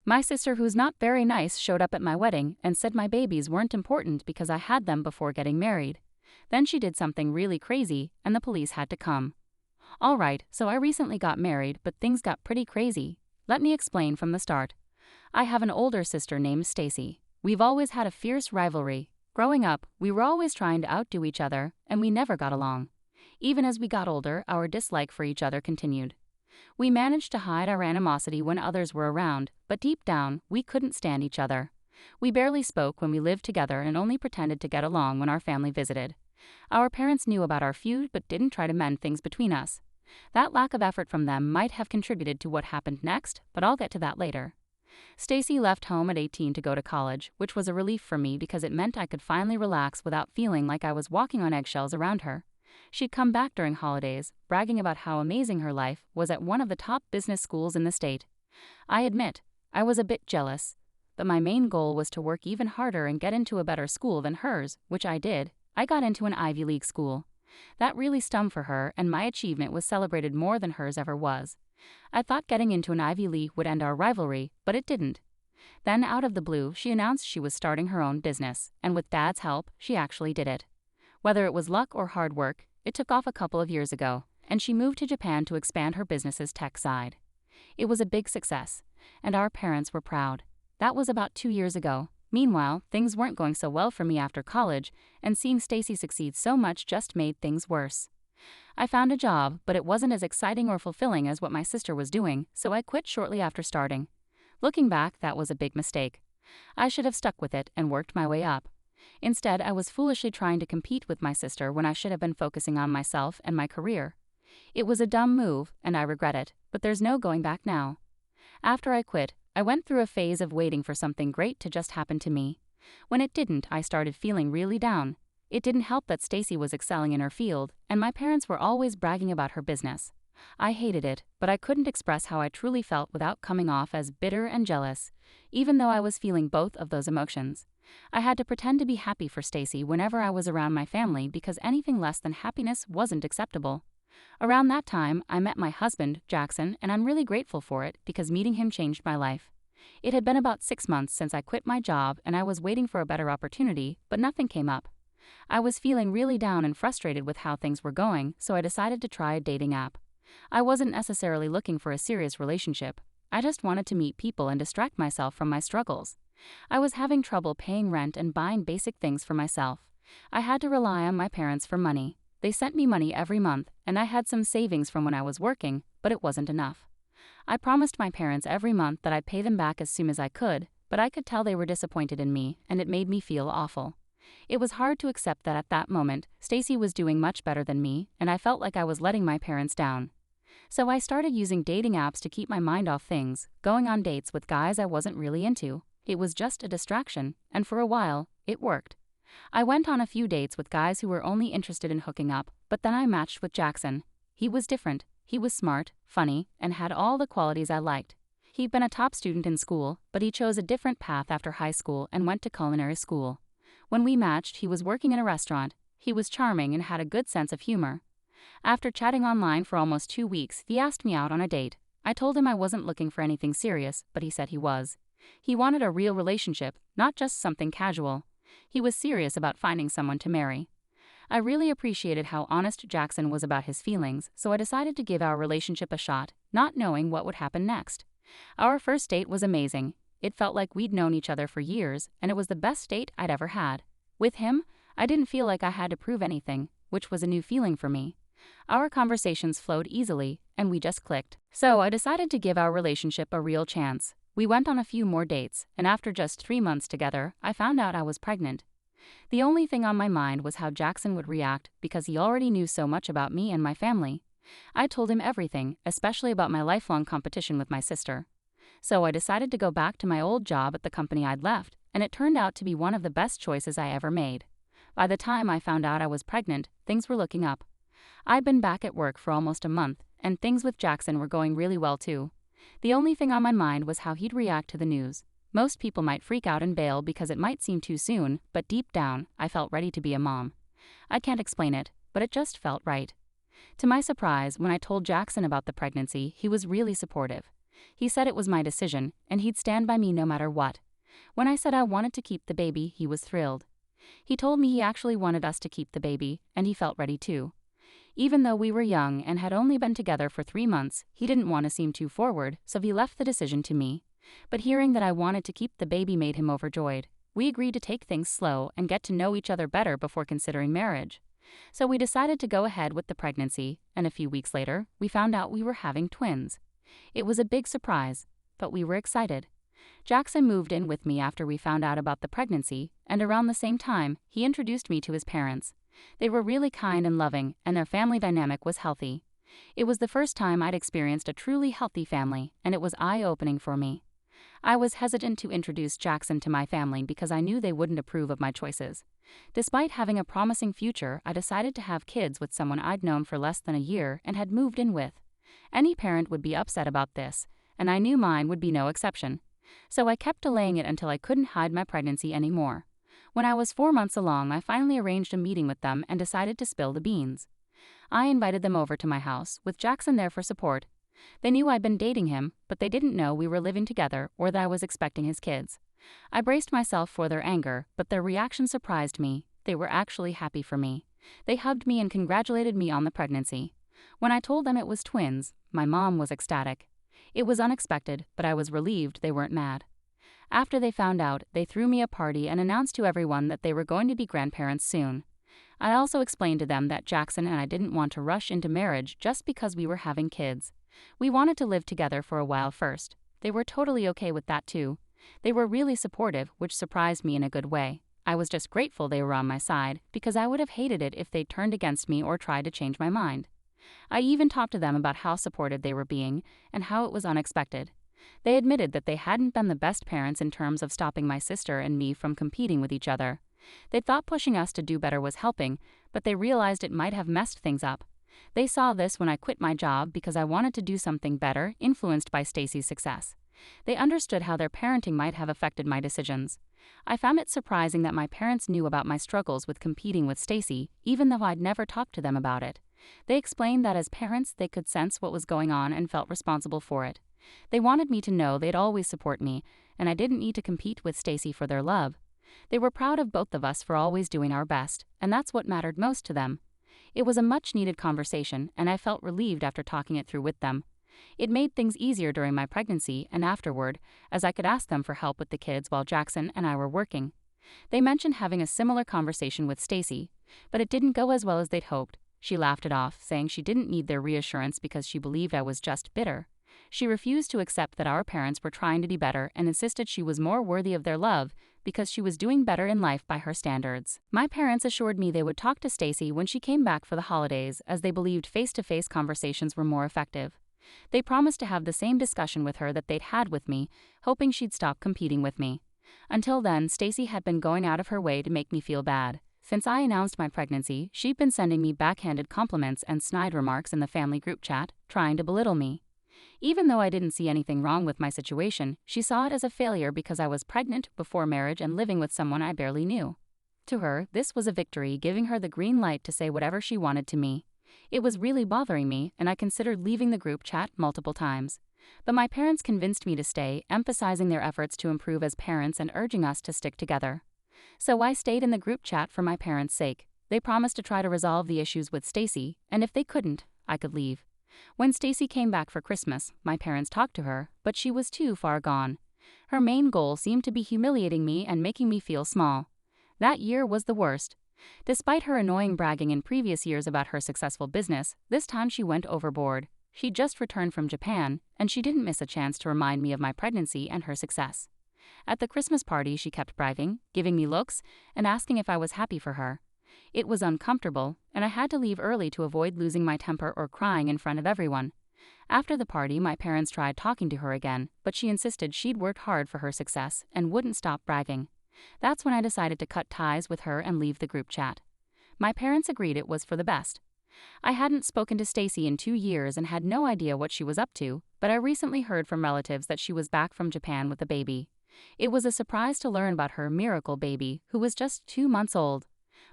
My sister, who's not very nice, showed up at my wedding and said my babies weren't important because I had them before getting married. Then she did something really crazy, and the police had to come. Alright, so I recently got married, but things got pretty crazy. Let me explain from the start. I have an older sister named Stacy. We've always had a fierce rivalry. Growing up, we were always trying to outdo each other, and we never got along. Even as we got older, our dislike for each other continued. We managed to hide our animosity when others were around, but deep down, we couldn't stand each other. We barely spoke when we lived together and only pretended to get along when our family visited. Our parents knew about our feud but didn't try to mend things between us. That lack of effort from them might have contributed to what happened next, but I'll get to that later. Stacy left home at 18 to go to college, which was a relief for me because it meant I could finally relax without feeling like I was walking on eggshells around her. She'd come back during holidays, bragging about how amazing her life was at one of the top business schools in the state. I admit, I was a bit jealous, but my main goal was to work even harder and get into a better school than hers, which I did. I got into an Ivy League school. That really stung for her, and my achievement was celebrated more than hers ever was. I thought getting into an Ivy League would end our rivalry, but it didn't. Then, out of the blue, she announced she was starting her own business, and with Dad's help, she actually did it. Whether it was luck or hard work, it took off a couple of years ago, and she moved to Japan to expand her business's tech side. It was a big success, and our parents were proud. That was about 2 years ago. Meanwhile, things weren't going so well for me after college, and seeing Stacy succeed so much just made things worse. I found a job, but it wasn't as exciting or fulfilling as what my sister was doing, so I quit shortly after starting. Looking back, that was a big mistake. I should have stuck with it and worked my way up. Instead, I was foolishly trying to compete with my sister when I should have been focusing on myself and my career. It was a dumb move, and I regret it, but there's no going back now. After I quit, I went through a phase of waiting for something great to just happen to me. When it didn't, I started feeling really down. It didn't help that Stacy was excelling in her field, and my parents were always bragging about her business. I hated it, but I couldn't express how I truly felt without coming off as bitter and jealous, even though I was feeling both of those emotions. I had to pretend to be happy for Stacy whenever I was around my family because anything less than happiness wasn't acceptable. Around that time, I met my husband, Jackson, and I'm really grateful for it because meeting him changed my life. It had been about 6 months since I quit my job and I was waiting for a better opportunity, but nothing came up. I was feeling really down and frustrated with how things were going, so I decided to try a dating app. I wasn't necessarily looking for a serious relationship. I just wanted to meet people and distract myself from my struggles. I was having trouble paying rent and buying basic things for myself. I had to rely on my parents for money. They sent me money every month, and I had some savings from when I was working, but it wasn't enough. I promised my parents every month that I'd pay them back as soon as I could, but I could tell they were disappointed in me, and it made me feel awful. It was hard to accept that at that moment, Stacy was doing much better than me, and I felt like I was letting my parents down. So I started using dating apps to keep my mind off things, going on dates with guys I wasn't really into. It was just a distraction, and for a while, it worked. I went on a few dates with guys who were only interested in hooking up, but then I matched with Jackson. He was different. He was smart, funny, and had all the qualities I liked. He'd been a top student in school, but he chose a different path after high school and went to culinary school. When we matched, he was working in a restaurant. He was charming and had a good sense of humor. After chatting online for almost 2 weeks, he asked me out on a date. I told him I wasn't looking for anything serious, but he said he was. He wanted a real relationship, not just something casual. He was serious about finding someone to marry. I really appreciated how honest Jackson was about his feelings, so I decided to give our relationship a shot, not knowing what would happen next. Our first date was amazing. It felt like we'd known each other for years, and it was the best date I'd ever had. With him, I didn't feel like I had to prove anything, which was a new feeling for me. Our conversations flowed easily, and we just clicked. So I decided to give our relationship a real chance. We went on a few more dates, and after just 3 months together, I found out I was pregnant. The only thing on my mind was how Jackson would react because he already knew so much about me and my family. I told him everything, especially about my lifelong competition with my sister. So I decided to go back to my old job at the company I'd left, and it turned out to be one of the best choices I ever made. By the time I found out I was pregnant, things were looking up. I'd been back at work for almost a month, and things with Jackson were going really well too. The only thing on my mind was how he'd react to the news. Most people might freak out and bail because it might seem too soon, but deep down, I felt ready to be a mom. I can't explain it, but it just felt right. To my surprise, when I told Jackson about the pregnancy, he was really supportive. He said it was my decision, and he'd stand by me no matter what. When I said I wanted to keep the baby, he was thrilled. He told me he actually wanted us to keep the baby, and he felt ready too. Even though we were young and had only been together for 3 months, he didn't want to seem too forward, so he left the decision to me. But hearing that I wanted to keep the baby made him overjoyed. We agreed to take things slow and get to know each other better before considering marriage. So we decided to go ahead with the pregnancy, and a few weeks later, we found out we were having twins. It was a big surprise, but we were excited. Jackson moved in with me after we found out about the pregnancy, and around the same time, he introduced me to his parents. They were really kind and loving, and their family dynamic was healthy. It was the first time I'd experienced a truly healthy family, and it was eye-opening for me. I was hesitant to introduce Jackson to my family because I knew they wouldn't approve of my choices. Despite having a promising future, I decided to have kids with someone I'd known for less than a year and had moved in with. Any parent would be upset about this, and I knew mine would be no exception. So I kept delaying it until I couldn't hide my pregnancy anymore. When I was 4 months along, I finally arranged a meeting with them and decided to spill the beans. I invited them over to my house, with Jackson there for support. They knew I'd been dating him, but they didn't know we were living together or that I was expecting his kids. I braced myself for their anger, but their reaction surprised me. They were actually happy for me. They hugged me and congratulated me on the pregnancy. When I told them it was twins, my mom was ecstatic. It was unexpected, but I was relieved they weren't mad. After they found out, they threw me a party and announced to everyone that they were going to be grandparents soon. I also explained to them that Jackson and I didn't want to rush into marriage just because we were having kids. We wanted to live together for a while first. They were totally okay with that too. They were really supportive, which surprised me in a good way. I was just grateful they were on my side, because I would have hated it if they'd turned against me or tried to change my mind. I even talked to them about how supportive they were being and how it was unexpected. They admitted that they hadn't been the best parents in terms of stopping my sister and me from competing with each other. They thought pushing us to do better was helping, but they realized it might have messed things up. They saw this when I quit my job because I wanted to do something better, influenced by Stacy's success. They understood how their parenting might have affected my decisions. I found it surprising that my parents knew about my struggles with competing with Stacy, even though I'd never talked to them about it. They explained that as parents, they could sense what was going on and felt responsible for it. They wanted me to know they'd always support me, and I didn't need to compete with Stacy for their love. They were proud of both of us for always doing our best, and that's what mattered most to them. It was a much-needed conversation, and I felt relieved after talking it through with them. It made things easier during my pregnancy and afterward, as I could ask them for help with the kids while Jackson and I were working. They mentioned having a similar conversation with Stacy, but it didn't go as well as they'd hoped. She laughed it off, saying she didn't need their reassurance because she believed I was just bitter. She refused to accept that our parents were trying to be better and insisted she was more worthy of their love because she was doing better in life by her standards. My parents assured me they would talk to Stacy when she came back for the holidays, as they believed face-to-face conversations were more effective. They promised to have the same discussion with her that they'd had with me, hoping she'd stop competing with me. Until then, Stacy had been going out of her way to make me feel bad. Since I announced my pregnancy, she'd been sending me backhanded compliments and snide remarks in the family group chat, trying to belittle me. Even though I didn't see anything wrong with my situation, she saw it as a failure because I was pregnant before marriage and living with someone I barely knew. To her, this was a victory, giving her the green light to say whatever she wanted to me. It was really bothering me, and I considered leaving the group chat multiple times. But my parents convinced me to stay, emphasizing their efforts to improve as parents and urging us to stick together. So I stayed in the group chat for my parents' sake. They promised to try to resolve the issues with Stacy, and if they couldn't, I could leave. When Stacy came back for Christmas, my parents talked to her, but she was too far gone. Her main goal seemed to be humiliating me and making me feel small. That year was the worst. Despite her annoying bragging in previous years about her successful business, this time she went overboard. She'd just returned from Japan, and she didn't miss a chance to remind me of my pregnancy and her success. At the Christmas party, she kept bragging, giving me looks, and asking if I was happy for her. It was uncomfortable, and I had to leave early to avoid losing my temper or crying in front of everyone. After the party, my parents tried talking to her again, but she insisted she'd worked hard for her success and wouldn't stop bragging. That's when I decided to cut ties with her and leave the group chat. My parents agreed it was for the best. I hadn't spoken to Stacy in 2 years and had no idea what she was up to, but I recently heard from relatives that she was back from Japan with a baby. It was a surprise to learn about her miracle baby, who was just 2 months old.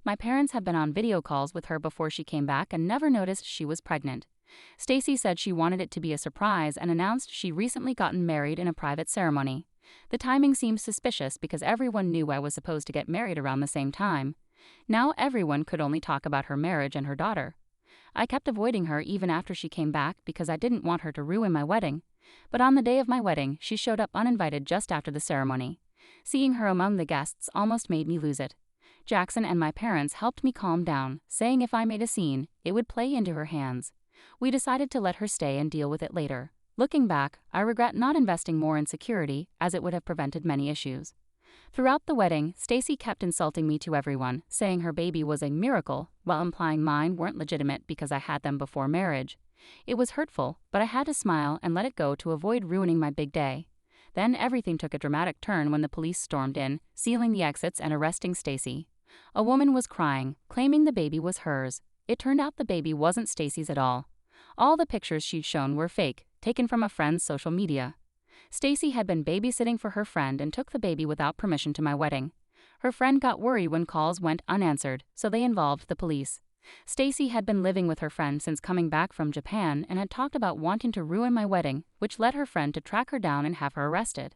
My parents had been on video calls with her before she came back and never noticed she was pregnant. Stacy said she wanted it to be a surprise and announced she recently gotten married in a private ceremony. The timing seemed suspicious because everyone knew I was supposed to get married around the same time. Now everyone could only talk about her marriage and her daughter. I kept avoiding her even after she came back because I didn't want her to ruin my wedding. But on the day of my wedding, she showed up uninvited just after the ceremony. Seeing her among the guests almost made me lose it. Jackson and my parents helped me calm down, saying if I made a scene, it would play into her hands. We decided to let her stay and deal with it later. Looking back, I regret not investing more in security, as it would have prevented many issues. Throughout the wedding, Stacy kept insulting me to everyone, saying her baby was a miracle, while implying mine weren't legitimate because I had them before marriage. It was hurtful, but I had to smile and let it go to avoid ruining my big day. Then everything took a dramatic turn when the police stormed in, sealing the exits and arresting Stacy. A woman was crying, claiming the baby was hers. It turned out the baby wasn't Stacy's at all. All the pictures she'd shown were fake, taken from a friend's social media. Stacy had been babysitting for her friend and took the baby without permission to my wedding. Her friend got worried when calls went unanswered, so they involved the police. Stacy had been living with her friend since coming back from Japan and had talked about wanting to ruin my wedding, which led her friend to track her down and have her arrested.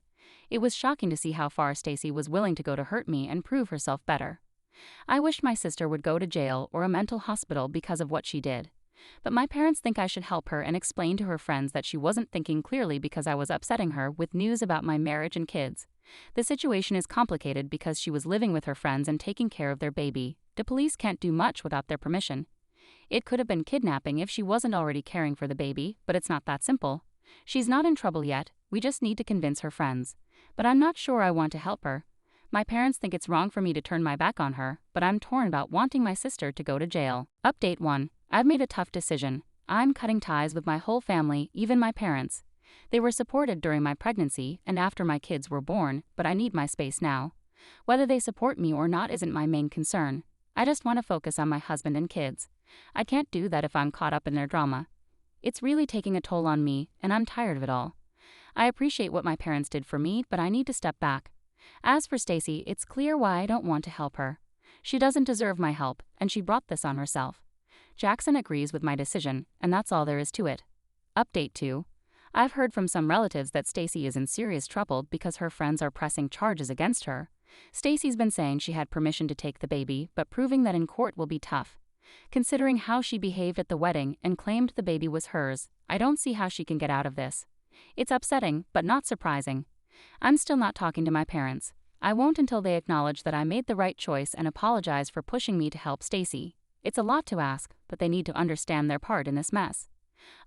It was shocking to see how far Stacy was willing to go to hurt me and prove herself better. I wished my sister would go to jail or a mental hospital because of what she did. But my parents think I should help her and explain to her friends that she wasn't thinking clearly because I was upsetting her with news about my marriage and kids. The situation is complicated because she was living with her friends and taking care of their baby. The police can't do much without their permission. It could have been kidnapping if she wasn't already caring for the baby, but it's not that simple. She's not in trouble yet, we just need to convince her friends. But I'm not sure I want to help her. My parents think it's wrong for me to turn my back on her, but I'm torn about wanting my sister to go to jail. Update 1. I've made a tough decision. I'm cutting ties with my whole family, even my parents. They were supported during my pregnancy and after my kids were born, but I need my space now. Whether they support me or not isn't my main concern. I just want to focus on my husband and kids. I can't do that if I'm caught up in their drama. It's really taking a toll on me, and I'm tired of it all. I appreciate what my parents did for me, but I need to step back. As for Stacy, it's clear why I don't want to help her. She doesn't deserve my help, and she brought this on herself. Jackson agrees with my decision, and that's all there is to it. Update 2. I've heard from some relatives that Stacy is in serious trouble because her friends are pressing charges against her. Stacy's been saying she had permission to take the baby, but proving that in court will be tough. Considering how she behaved at the wedding and claimed the baby was hers, I don't see how she can get out of this. It's upsetting, but not surprising. I'm still not talking to my parents. I won't until they acknowledge that I made the right choice and apologize for pushing me to help Stacy. It's a lot to ask, but they need to understand their part in this mess.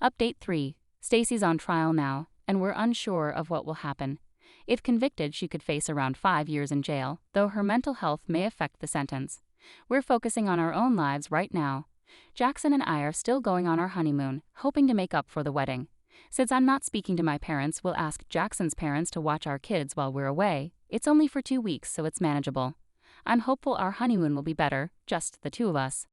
Update 3. Stacy's on trial now, and we're unsure of what will happen. If convicted, she could face around 5 years in jail, though her mental health may affect the sentence. We're focusing on our own lives right now. Jackson and I are still going on our honeymoon, hoping to make up for the wedding. Since I'm not speaking to my parents, we'll ask Jackson's parents to watch our kids while we're away. It's only for 2 weeks, so it's manageable. I'm hopeful our honeymoon will be better, just the two of us.